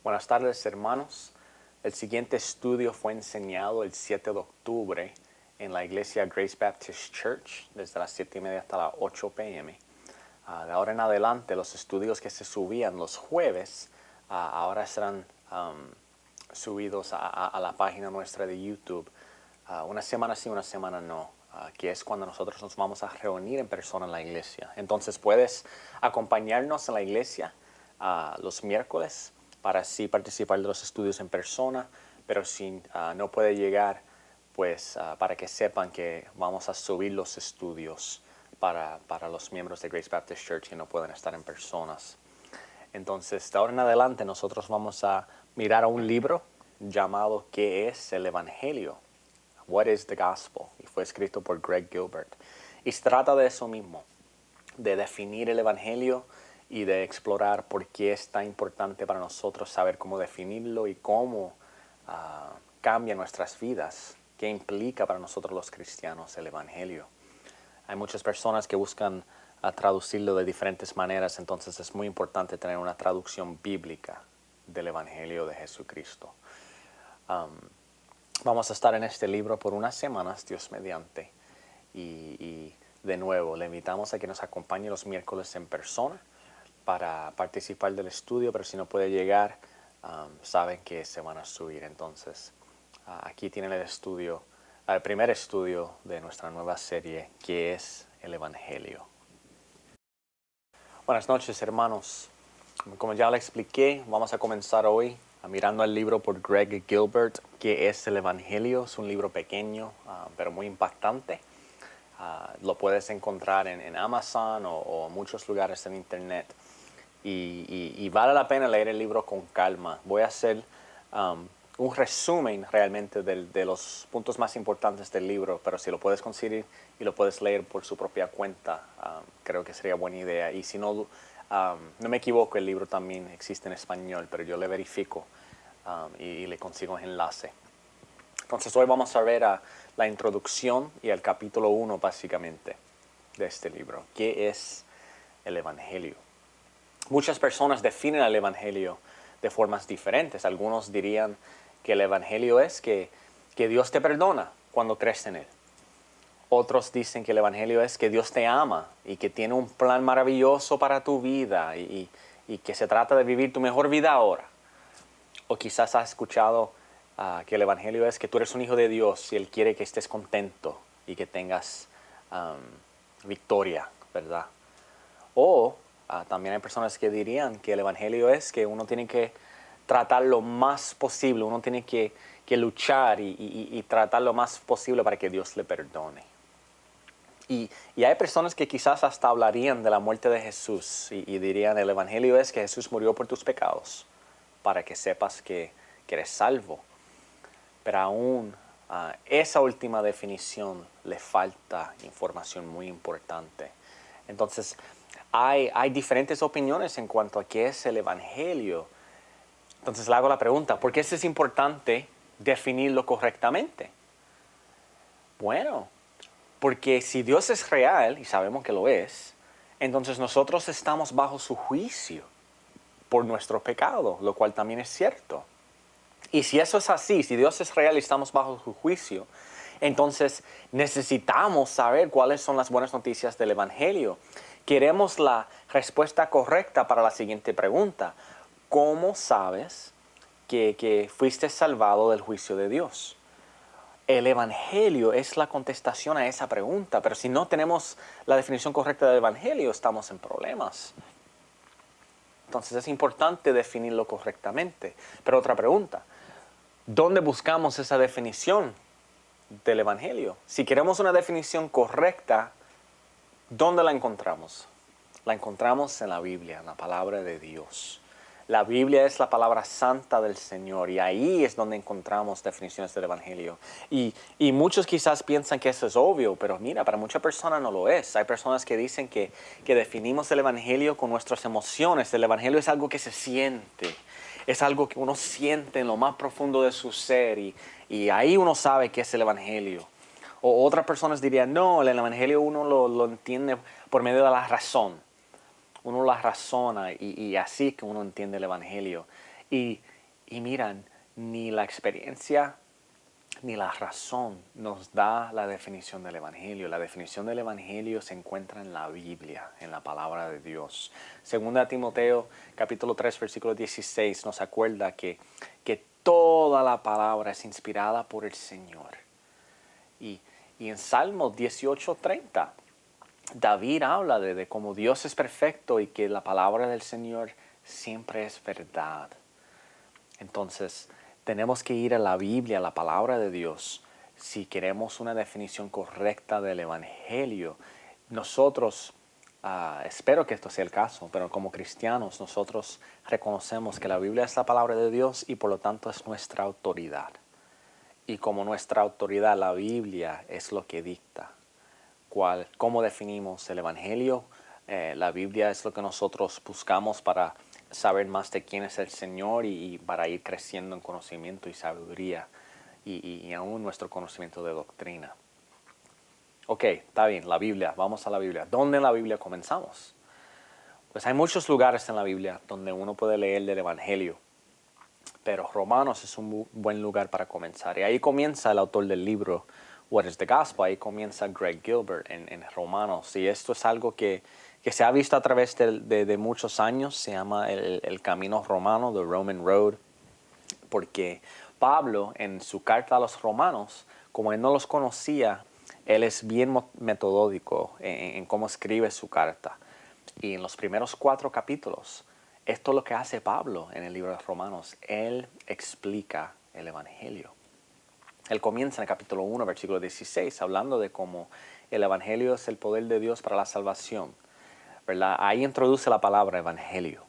Buenas tardes, hermanos. El siguiente estudio fue enseñado el 7 de octubre en la iglesia Grace Baptist Church desde las 7:30 hasta las 8 p.m. De ahora en adelante, los estudios que se subían los jueves ahora serán subidos a la página nuestra de YouTube. Una semana sí, una semana no, que es cuando nosotros nos vamos a reunir en persona en la iglesia. Entonces puedes acompañarnos en la iglesia los miércoles para así participar de los estudios en persona, pero si no puede llegar, pues para que sepan que vamos a subir los estudios para los miembros de Grace Baptist Church que no pueden estar en personas. Entonces, de ahora en adelante nosotros vamos a mirar a un libro llamado ¿Qué es el Evangelio? What is the Gospel? Y fue escrito por Greg Gilbert. Y se trata de eso mismo, de definir el Evangelio y de explorar por qué es tan importante para nosotros saber cómo definirlo y cómo cambia nuestras vidas, qué implica para nosotros los cristianos el Evangelio. Hay muchas personas que buscan traducirlo de diferentes maneras, entonces es muy importante tener una traducción bíblica del Evangelio de Jesucristo. Vamos a estar en este libro por unas semanas, Dios mediante, y de nuevo le invitamos a que nos acompañe los miércoles en persona para participar del estudio, pero si no puede llegar, saben que se van a subir. Entonces, aquí tienen el estudio, el primer estudio de nuestra nueva serie, que es el Evangelio. Buenas noches, hermanos. Como ya le expliqué, vamos a comenzar hoy mirando el libro por Greg Gilbert, que es el Evangelio. Es un libro pequeño, pero muy impactante. Lo puedes encontrar en Amazon o muchos lugares en Internet. Y vale la pena leer el libro con calma. Voy a hacer un resumen realmente de los puntos más importantes del libro, pero si lo puedes conseguir y lo puedes leer por su propia cuenta, creo que sería buena idea. Y si no, no me equivoco, el libro también existe en español, pero yo le verifico y le consigo el enlace. Entonces hoy vamos a ver la introducción y el capítulo 1 básicamente de este libro. ¿Qué es el Evangelio? Muchas personas definen el Evangelio de formas diferentes. Algunos dirían que el Evangelio es que Dios te perdona cuando crees en Él. Otros dicen que el Evangelio es que Dios te ama y que tiene un plan maravilloso para tu vida y que se trata de vivir tu mejor vida ahora. O quizás has escuchado que el Evangelio es que tú eres un hijo de Dios y Él quiere que estés contento y que tengas victoria, ¿verdad? O también hay personas que dirían que el Evangelio es que uno tiene que tratar lo más posible, uno tiene que luchar y tratar lo más posible para que Dios le perdone. Y hay personas que quizás hasta hablarían de la muerte de Jesús y dirían el Evangelio es que Jesús murió por tus pecados para que sepas que eres salvo. Pero aún esa última definición le falta información muy importante. Entonces, hay diferentes opiniones en cuanto a qué es el Evangelio. Entonces le hago la pregunta, ¿por qué es importante definirlo correctamente? Bueno, porque si Dios es real, y sabemos que lo es, entonces nosotros estamos bajo su juicio por nuestro pecado, lo cual también es cierto. Y si eso es así, si Dios es real y estamos bajo su juicio, entonces necesitamos saber cuáles son las buenas noticias del Evangelio. Queremos la respuesta correcta para la siguiente pregunta. ¿Cómo sabes que fuiste salvado del juicio de Dios? El Evangelio es la contestación a esa pregunta, pero si no tenemos la definición correcta del Evangelio, estamos en problemas. Entonces es importante definirlo correctamente. Pero otra pregunta, ¿dónde buscamos esa definición del Evangelio? Si queremos una definición correcta, ¿dónde la encontramos? La encontramos en la Biblia, en la palabra de Dios. La Biblia es la palabra santa del Señor y ahí es donde encontramos definiciones del Evangelio. Y muchos quizás piensan que eso es obvio, pero mira, para muchas personas no lo es. Hay personas que dicen que definimos el Evangelio con nuestras emociones. El Evangelio es algo que se siente. Es algo que uno siente en lo más profundo de su ser y ahí uno sabe qué es el Evangelio. O otras personas dirían, no, el Evangelio uno lo entiende por medio de la razón. Uno la razona y así que uno entiende el Evangelio. Y Y miran, ni la experiencia ni la razón nos da la definición del Evangelio. La definición del Evangelio se encuentra en la Biblia, en la palabra de Dios. Segunda Timoteo, capítulo 3, versículo 16, nos acuerda que toda la palabra es inspirada por el Señor. Y en Salmos 18:30, David habla de cómo Dios es perfecto y que la palabra del Señor siempre es verdad. Entonces, tenemos que ir a la Biblia, a la palabra de Dios, si queremos una definición correcta del Evangelio. Nosotros, espero que esto sea el caso, pero como cristianos nosotros reconocemos que la Biblia es la palabra de Dios y por lo tanto es nuestra autoridad. Y como nuestra autoridad, la Biblia es lo que dicta cómo definimos el Evangelio. La Biblia es lo que nosotros buscamos para saber más de quién es el Señor y para ir creciendo en conocimiento y sabiduría y aún nuestro conocimiento de doctrina. Ok, está bien, la Biblia, vamos a la Biblia. ¿Dónde en la Biblia comenzamos? Pues hay muchos lugares en la Biblia donde uno puede leer del Evangelio, pero Romanos es un buen lugar para comenzar. Y ahí comienza el autor del libro What is the Gospel? Ahí comienza Greg Gilbert en Romanos. Y esto es algo que se ha visto a través de muchos años. Se llama el camino romano, the Roman Road. Porque Pablo, en su carta a los romanos, como él no los conocía, él es bien metodódico en cómo escribe su carta. Y en los primeros 4 capítulos, esto es lo que hace Pablo en el libro de Romanos. Él explica el Evangelio. Él comienza en el capítulo 1, versículo 16, hablando de cómo el Evangelio es el poder de Dios para la salvación, ¿verdad? Ahí introduce la palabra Evangelio.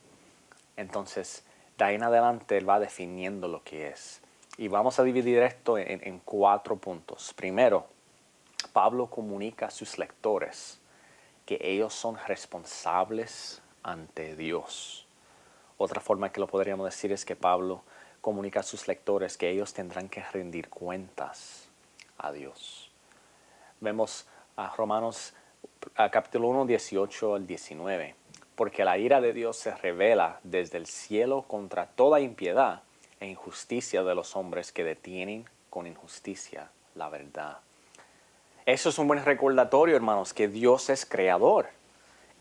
Entonces, de ahí en adelante él va definiendo lo que es. Y vamos a dividir esto en 4 puntos. Primero, Pablo comunica a sus lectores que ellos son responsables ante Dios. Otra forma que lo podríamos decir es que Pablo comunica a sus lectores que ellos tendrán que rendir cuentas a Dios. Vemos a Romanos capítulo 1, 18 al 19. Porque la ira de Dios se revela desde el cielo contra toda impiedad e injusticia de los hombres que detienen con injusticia la verdad. Eso es un buen recordatorio, hermanos, que Dios es creador.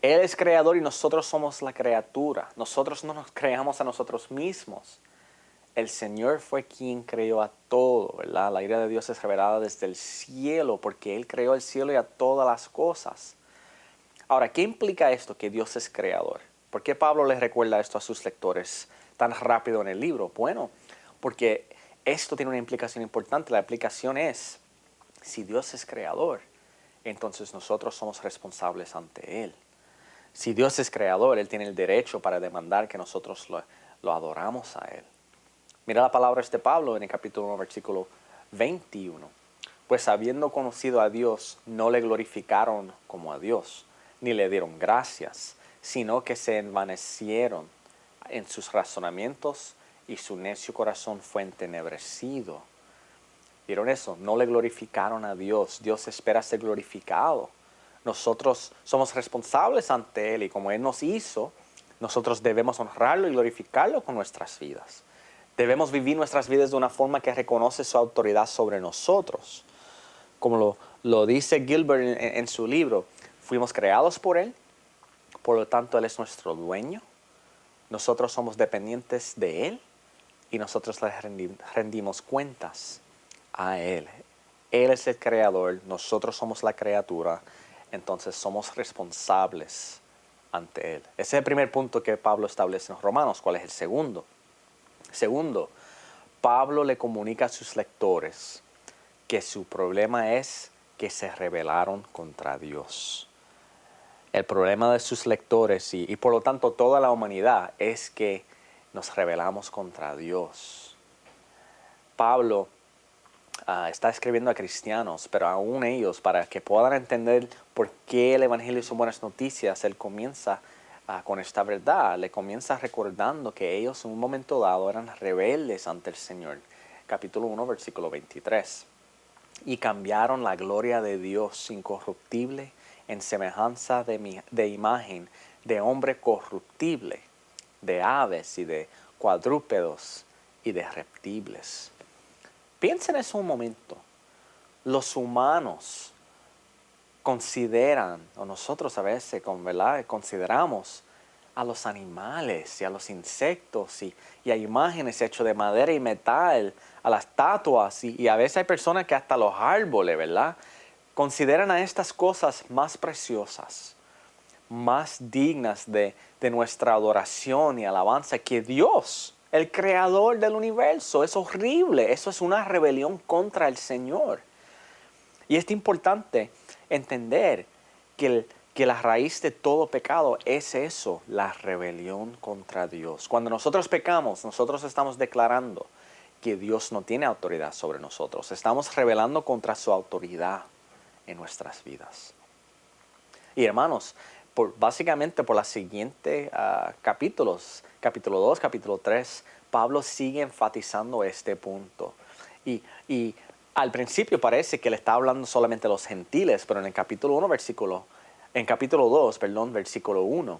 Él es creador y nosotros somos la criatura. Nosotros no nos creamos a nosotros mismos. El Señor fue quien creó a todo, ¿verdad? La ira de Dios es revelada desde el cielo porque Él creó el cielo y a todas las cosas. Ahora, ¿qué implica esto que Dios es creador? ¿Por qué Pablo les recuerda esto a sus lectores tan rápido en el libro? Bueno, porque esto tiene una implicación importante. La implicación es, si Dios es creador, entonces nosotros somos responsables ante Él. Si Dios es creador, Él tiene el derecho para demandar que nosotros lo adoramos a Él. Mira la palabra de Pablo en el capítulo 1, versículo 21. Pues habiendo conocido a Dios, no le glorificaron como a Dios, ni le dieron gracias, sino que se envanecieron en sus razonamientos y su necio corazón fue entenebrecido. ¿Vieron eso? No le glorificaron a Dios. Dios espera ser glorificado. Nosotros somos responsables ante Él y como Él nos hizo, nosotros debemos honrarlo y glorificarlo con nuestras vidas. Debemos vivir nuestras vidas de una forma que reconoce su autoridad sobre nosotros. Como lo dice Gilbert en su libro, fuimos creados por Él, por lo tanto Él es nuestro dueño. Nosotros somos dependientes de Él y nosotros le rendimos cuentas a Él. Él es el creador, nosotros somos la criatura, entonces somos responsables ante Él. Ese es el primer punto que Pablo establece en los Romanos. ¿Cuál es el segundo? Segundo, Pablo le comunica a sus lectores que su problema es que se rebelaron contra Dios. El problema de sus lectores y por lo tanto toda la humanidad es que nos rebelamos contra Dios. Pablo está escribiendo a cristianos, pero aún ellos, para que puedan entender por qué el Evangelio son buenas noticias, él comienza con esta verdad, le comienza recordando que ellos en un momento dado eran rebeldes ante el Señor. Capítulo 1, versículo 23. Y cambiaron la gloria de Dios incorruptible en semejanza de imagen de hombre corruptible, de aves y de cuadrúpedos y de reptiles. Piensen en eso un momento. Los humanos consideran, o nosotros a veces, ¿verdad?, consideramos a los animales y a los insectos y a imágenes hechas de madera y metal, a las estatuas y a veces hay personas que hasta los árboles, ¿verdad?, consideran a estas cosas más preciosas, más dignas de nuestra adoración y alabanza que Dios, el creador del universo. Es horrible, eso es una rebelión contra el Señor. Y es importante entender que la raíz de todo pecado es eso, la rebelión contra Dios. Cuando nosotros pecamos, nosotros estamos declarando que Dios no tiene autoridad sobre nosotros. Estamos rebelando contra su autoridad en nuestras vidas. Y hermanos, básicamente por los siguientes capítulos, capítulo 2, capítulo 3, Pablo sigue enfatizando este punto. Y al principio parece que le está hablando solamente a los gentiles, pero en el capítulo 1, capítulo 2, versículo 1,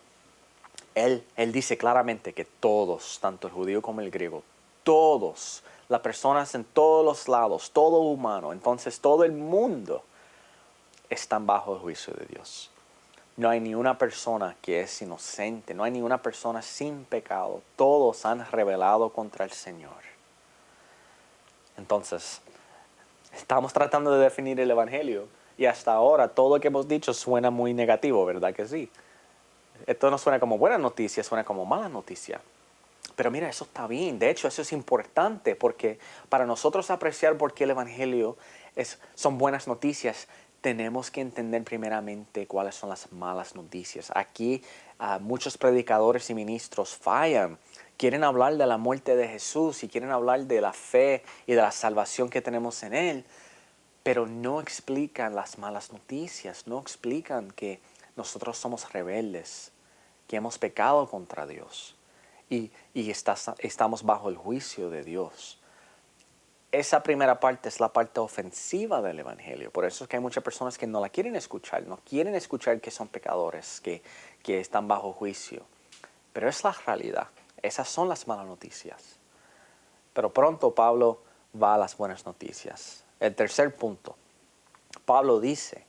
él dice claramente que todos, tanto el judío como el griego, todos, las personas en todos los lados, todo humano, entonces todo el mundo, están bajo el juicio de Dios. No hay ni una persona que es inocente, no hay ni una persona sin pecado. Todos han rebelado contra el Señor. Entonces, estamos tratando de definir el Evangelio y hasta ahora todo lo que hemos dicho suena muy negativo, ¿verdad que sí? Esto no suena como buena noticia, suena como mala noticia. Pero mira, eso está bien. De hecho, eso es importante porque para nosotros apreciar por qué el Evangelio son buenas noticias, tenemos que entender primeramente cuáles son las malas noticias. Aquí muchos predicadores y ministros fallan. Quieren hablar de la muerte de Jesús y quieren hablar de la fe y de la salvación que tenemos en Él, pero no explican las malas noticias, no explican que nosotros somos rebeldes, que hemos pecado contra Dios y estamos bajo el juicio de Dios. Esa primera parte es la parte ofensiva del Evangelio. Por eso es que hay muchas personas que no la quieren escuchar. No quieren escuchar que son pecadores, que están bajo juicio. Pero es la realidad. Esas son las malas noticias. Pero pronto Pablo va a las buenas noticias. El tercer punto. Pablo dice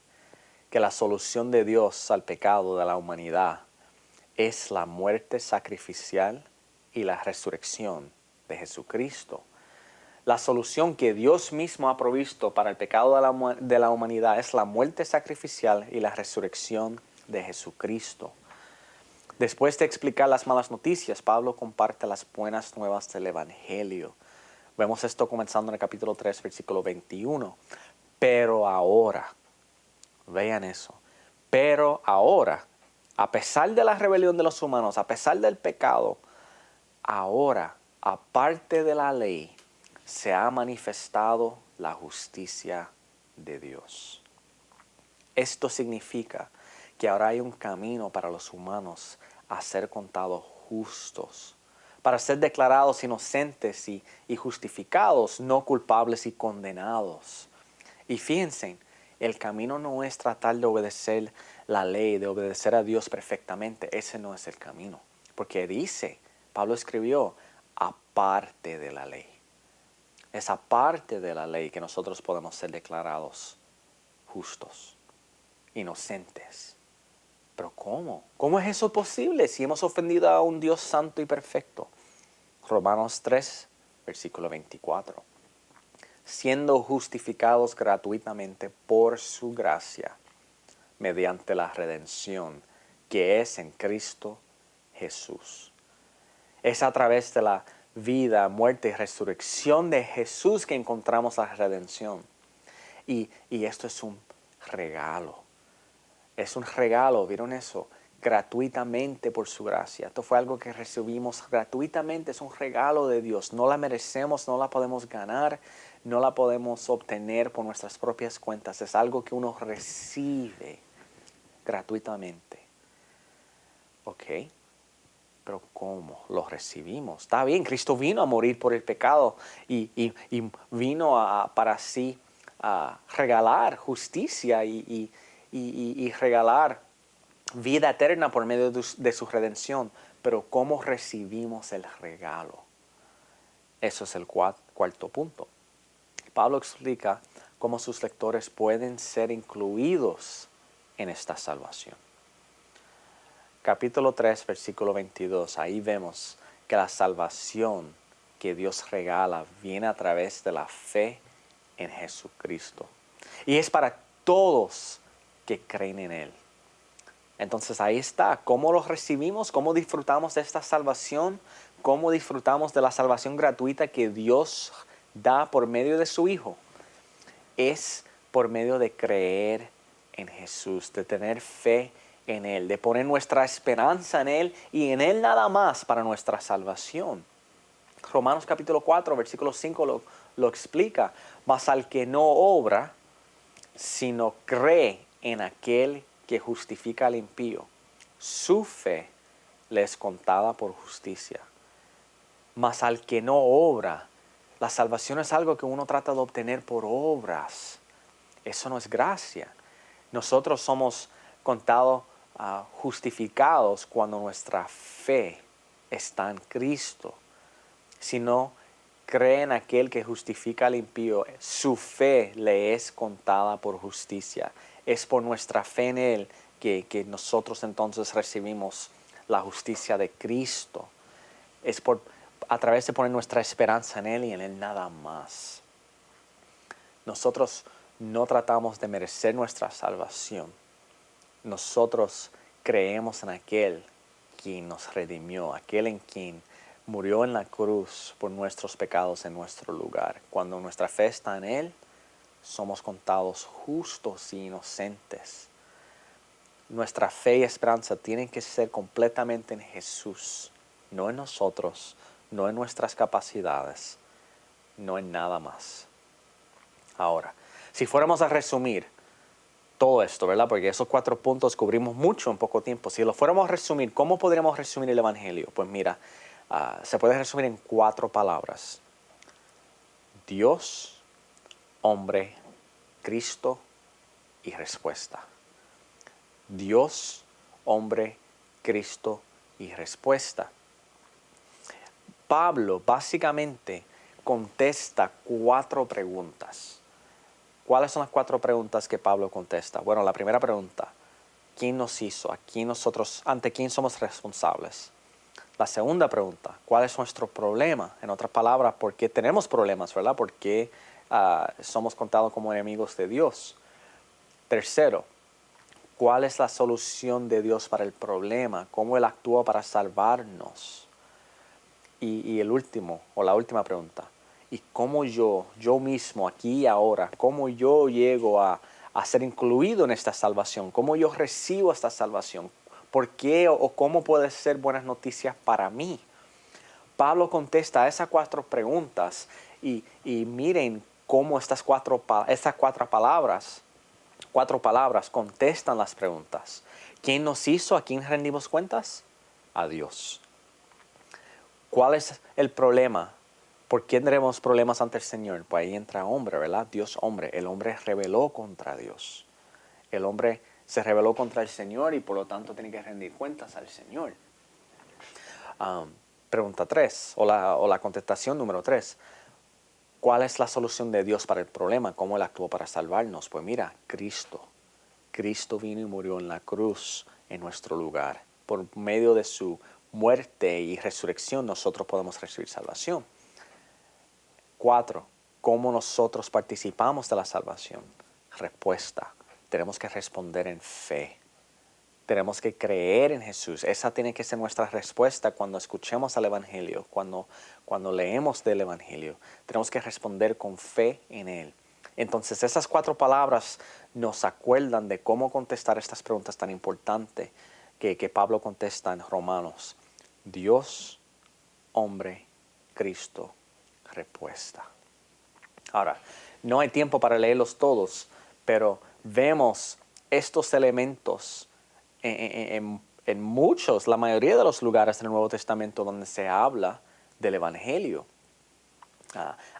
que la solución de Dios al pecado de la humanidad es la muerte sacrificial y la resurrección de Jesucristo. La solución que Dios mismo ha provisto para el pecado de la humanidad es la muerte sacrificial y la resurrección de Jesucristo. Después de explicar las malas noticias, Pablo comparte las buenas nuevas del Evangelio. Vemos esto comenzando en el capítulo 3, versículo 21. Pero ahora, vean eso, pero ahora, a pesar de la rebelión de los humanos, a pesar del pecado, ahora, aparte de la ley, se ha manifestado la justicia de Dios. Esto significa que ahora hay un camino para los humanos a ser contados justos, para ser declarados inocentes y justificados, no culpables y condenados. Y fíjense, el camino no es tratar de obedecer la ley, de obedecer a Dios perfectamente. Ese no es el camino. Porque dice, Pablo escribió, aparte de la ley. Es aparte de la ley que nosotros podemos ser declarados justos, inocentes. Pero ¿cómo? ¿Cómo es eso posible si hemos ofendido a un Dios santo y perfecto? Romanos 3, versículo 24. Siendo justificados gratuitamente por su gracia, mediante la redención que es en Cristo Jesús. Es a través de la vida, muerte y resurrección de Jesús que encontramos la redención. Y esto es un regalo. Es un regalo, ¿vieron eso? Gratuitamente por su gracia. Esto fue algo que recibimos gratuitamente, es un regalo de Dios. No la merecemos, no la podemos ganar, no la podemos obtener por nuestras propias cuentas. Es algo que uno recibe gratuitamente. ¿Ok? Pero ¿cómo lo recibimos? Está bien, Cristo vino a morir por el pecado y vino para así regalar justicia y regalar vida eterna por medio de su redención. Pero ¿cómo recibimos el regalo? Eso es el cuarto punto. Pablo explica cómo sus lectores pueden ser incluidos en esta salvación. Capítulo 3, versículo 22, ahí vemos que la salvación que Dios regala viene a través de la fe en Jesucristo. Y es para todos que creen en Él. Entonces ahí está, cómo lo recibimos, cómo disfrutamos de esta salvación, cómo disfrutamos de la salvación gratuita que Dios da por medio de su Hijo. Es por medio de creer en Jesús, de tener fe en Él, de poner nuestra esperanza en Él y en Él nada más para nuestra salvación. Romanos capítulo 4, versículo 5 lo explica. Mas al que no obra, sino cree en aquel que justifica al impío, su fe le es contada por justicia. Mas al que no obra, la salvación es algo que uno trata de obtener por obras. Eso no es gracia. Nosotros somos contados justificados cuando nuestra fe está en Cristo. Si no cree en aquel que justifica al impío, su fe le es contada por justicia. Es por nuestra fe en Él que nosotros entonces recibimos la justicia de Cristo. Es a través de poner nuestra esperanza en Él y en Él nada más. Nosotros no tratamos de merecer nuestra salvación. Nosotros creemos en aquel quien nos redimió, aquel en quien murió en la cruz por nuestros pecados en nuestro lugar. Cuando nuestra fe está en Él, somos contados justos e inocentes. Nuestra fe y esperanza tienen que ser completamente en Jesús, no en nosotros, no en nuestras capacidades, no en nada más. Ahora, si fuéramos a resumir todo esto, ¿verdad? Porque esos 4 puntos cubrimos mucho en poco tiempo. Si lo fuéramos a resumir, ¿cómo podríamos resumir el Evangelio? Pues mira, se puede resumir en 4 palabras. Dios, hombre, Cristo y respuesta. Dios, hombre, Cristo y respuesta. Pablo básicamente contesta 4 preguntas. ¿Cuáles son las 4 preguntas que Pablo contesta? Bueno, la primera pregunta, ¿quién nos hizo? ¿Ante quién somos responsables? La segunda pregunta, ¿cuál es nuestro problema? En otras palabras, ¿por qué tenemos problemas, verdad? ¿Por qué somos contados como enemigos de Dios? Tercero, ¿cuál es la solución de Dios para el problema? ¿Cómo Él actúa para salvarnos? Y el último, o la última pregunta, ¿y cómo yo mismo, aquí y ahora, cómo yo llego a ser incluido en esta salvación? ¿Cómo yo recibo esta salvación? ¿Por qué o cómo puede ser buenas noticias para mí? Pablo contesta a esas 4 preguntas y miren cómo estas cuatro palabras contestan las preguntas. ¿Quién nos hizo? ¿A quién rendimos cuentas? A Dios. ¿Cuál es el problema? ¿Por qué tendremos problemas ante el Señor? Pues ahí entra hombre, ¿verdad? Dios hombre. El hombre rebeló contra Dios. El hombre se rebeló contra el Señor y por lo tanto tiene que rendir cuentas al Señor. Pregunta 3, o la contestación número 3. ¿Cuál es la solución de Dios para el problema? ¿Cómo Él actuó para salvarnos? Pues mira, Cristo. Cristo vino y murió en la cruz en nuestro lugar. Por medio de su muerte y resurrección nosotros podemos recibir salvación. 4. ¿Cómo nosotros participamos de la salvación? Respuesta. Tenemos que responder en fe. Tenemos que creer en Jesús. Esa tiene que ser nuestra respuesta cuando escuchemos al Evangelio, cuando leemos del Evangelio. Tenemos que responder con fe en Él. Entonces esas 4 palabras nos acuerdan de cómo contestar estas preguntas tan importantes que Pablo contesta en Romanos. Dios, hombre, Cristo, respuesta. Ahora, no hay tiempo para leerlos todos, pero vemos estos elementos en muchos, la mayoría de los lugares en el Nuevo Testamento donde se habla del Evangelio.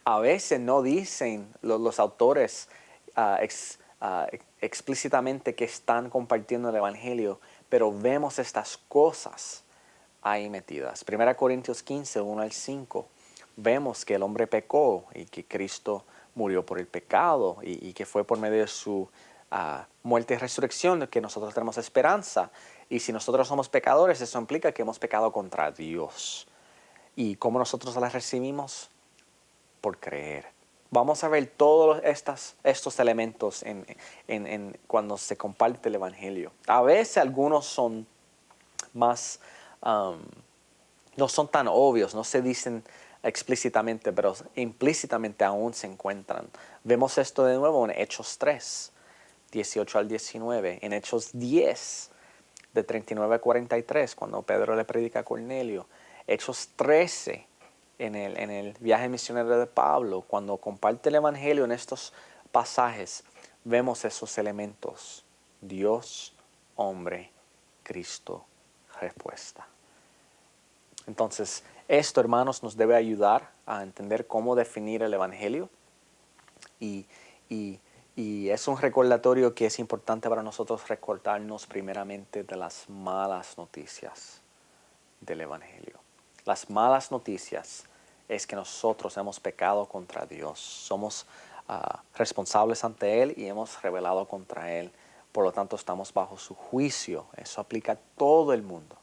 A veces no dicen los autores explícitamente que están compartiendo el Evangelio, pero vemos estas cosas ahí metidas. 1 Corintios 15, 1 al 5. vemos que el hombre pecó y que Cristo murió por el pecado y que fue por medio de su muerte y resurrección que nosotros tenemos esperanza. Y si nosotros somos pecadores, eso implica que hemos pecado contra Dios. ¿Y cómo nosotros la recibimos? Por creer. Vamos a ver todos estos elementos cuando se comparte el Evangelio. A veces algunos son más, no son tan obvios, no se dicen explícitamente, pero implícitamente aún se encuentran. Vemos esto de nuevo en Hechos 3, 18 al 19, en Hechos 10, de 39 a 43, cuando Pedro le predica a Cornelio, Hechos 13, en el viaje misionero de Pablo, cuando comparte el Evangelio en estos pasajes, vemos esos elementos: Dios, hombre, Cristo, respuesta. Entonces, esto, hermanos, nos debe ayudar a entender cómo definir el Evangelio y es un recordatorio que es importante para nosotros recordarnos primeramente de las malas noticias del Evangelio. Las malas noticias es que nosotros hemos pecado contra Dios. Somos responsables ante Él y hemos rebelado contra Él. Por lo tanto, estamos bajo su juicio. Eso aplica a todo el mundo.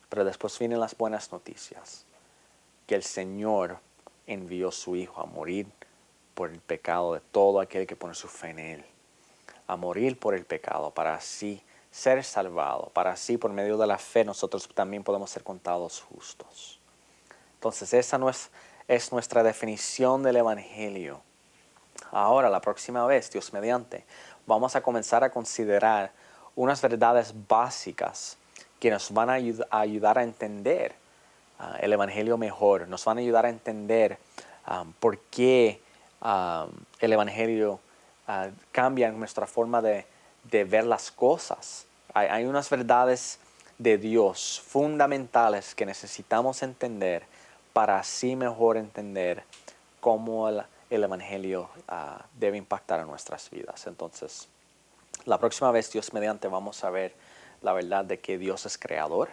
Pero después vienen las buenas noticias. Que el Señor envió a su Hijo a morir por el pecado de todo aquel que pone su fe en Él. A morir por el pecado para así ser salvado, para así por medio de la fe nosotros también podemos ser contados justos. Entonces esa no es nuestra definición del Evangelio. Ahora, la próxima vez, Dios mediante, vamos a comenzar a considerar unas verdades básicas que nos van a ayudar a entender el Evangelio mejor, nos van a ayudar a entender por qué el Evangelio cambia nuestra forma de ver las cosas. Hay unas verdades de Dios fundamentales que necesitamos entender para así mejor entender cómo el Evangelio debe impactar en nuestras vidas. Entonces, la próxima vez, Dios mediante, vamos a ver la verdad de que Dios es creador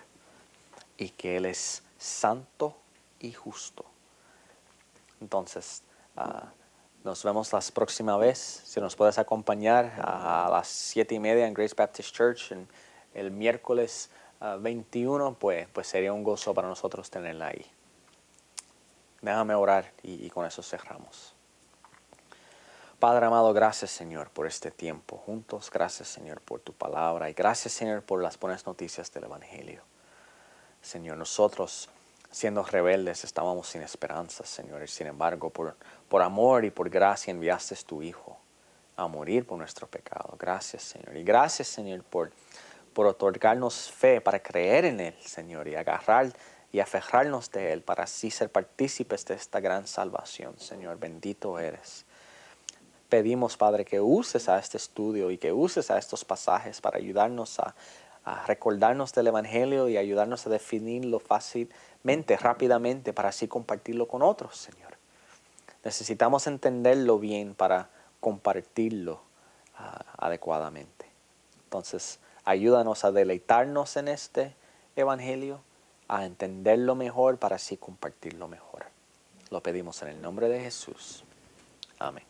y que Él es santo y justo. Entonces, nos vemos la próxima vez. Si nos puedes acompañar a las 7:30 en Grace Baptist Church el miércoles 21, pues sería un gozo para nosotros tenerla ahí. Déjame orar y con eso cerramos. Padre amado, gracias, Señor, por este tiempo juntos. Gracias, Señor, por tu palabra. Y gracias, Señor, por las buenas noticias del Evangelio. Señor, nosotros, siendo rebeldes, estábamos sin esperanza, Señor. Y sin embargo, por amor y por gracia enviaste a tu Hijo a morir por nuestro pecado. Gracias, Señor. Y gracias, Señor, por otorgarnos fe para creer en Él, Señor, y agarrar y aferrarnos de Él para así ser partícipes de esta gran salvación, Señor. Bendito eres. Pedimos, Padre, que uses a este estudio y que uses a estos pasajes para ayudarnos a recordarnos del Evangelio y ayudarnos a definirlo fácilmente, rápidamente, para así compartirlo con otros, Señor. Necesitamos entenderlo bien para compartirlo adecuadamente. Entonces, ayúdanos a deleitarnos en este Evangelio, a entenderlo mejor para así compartirlo mejor. Lo pedimos en el nombre de Jesús. Amén.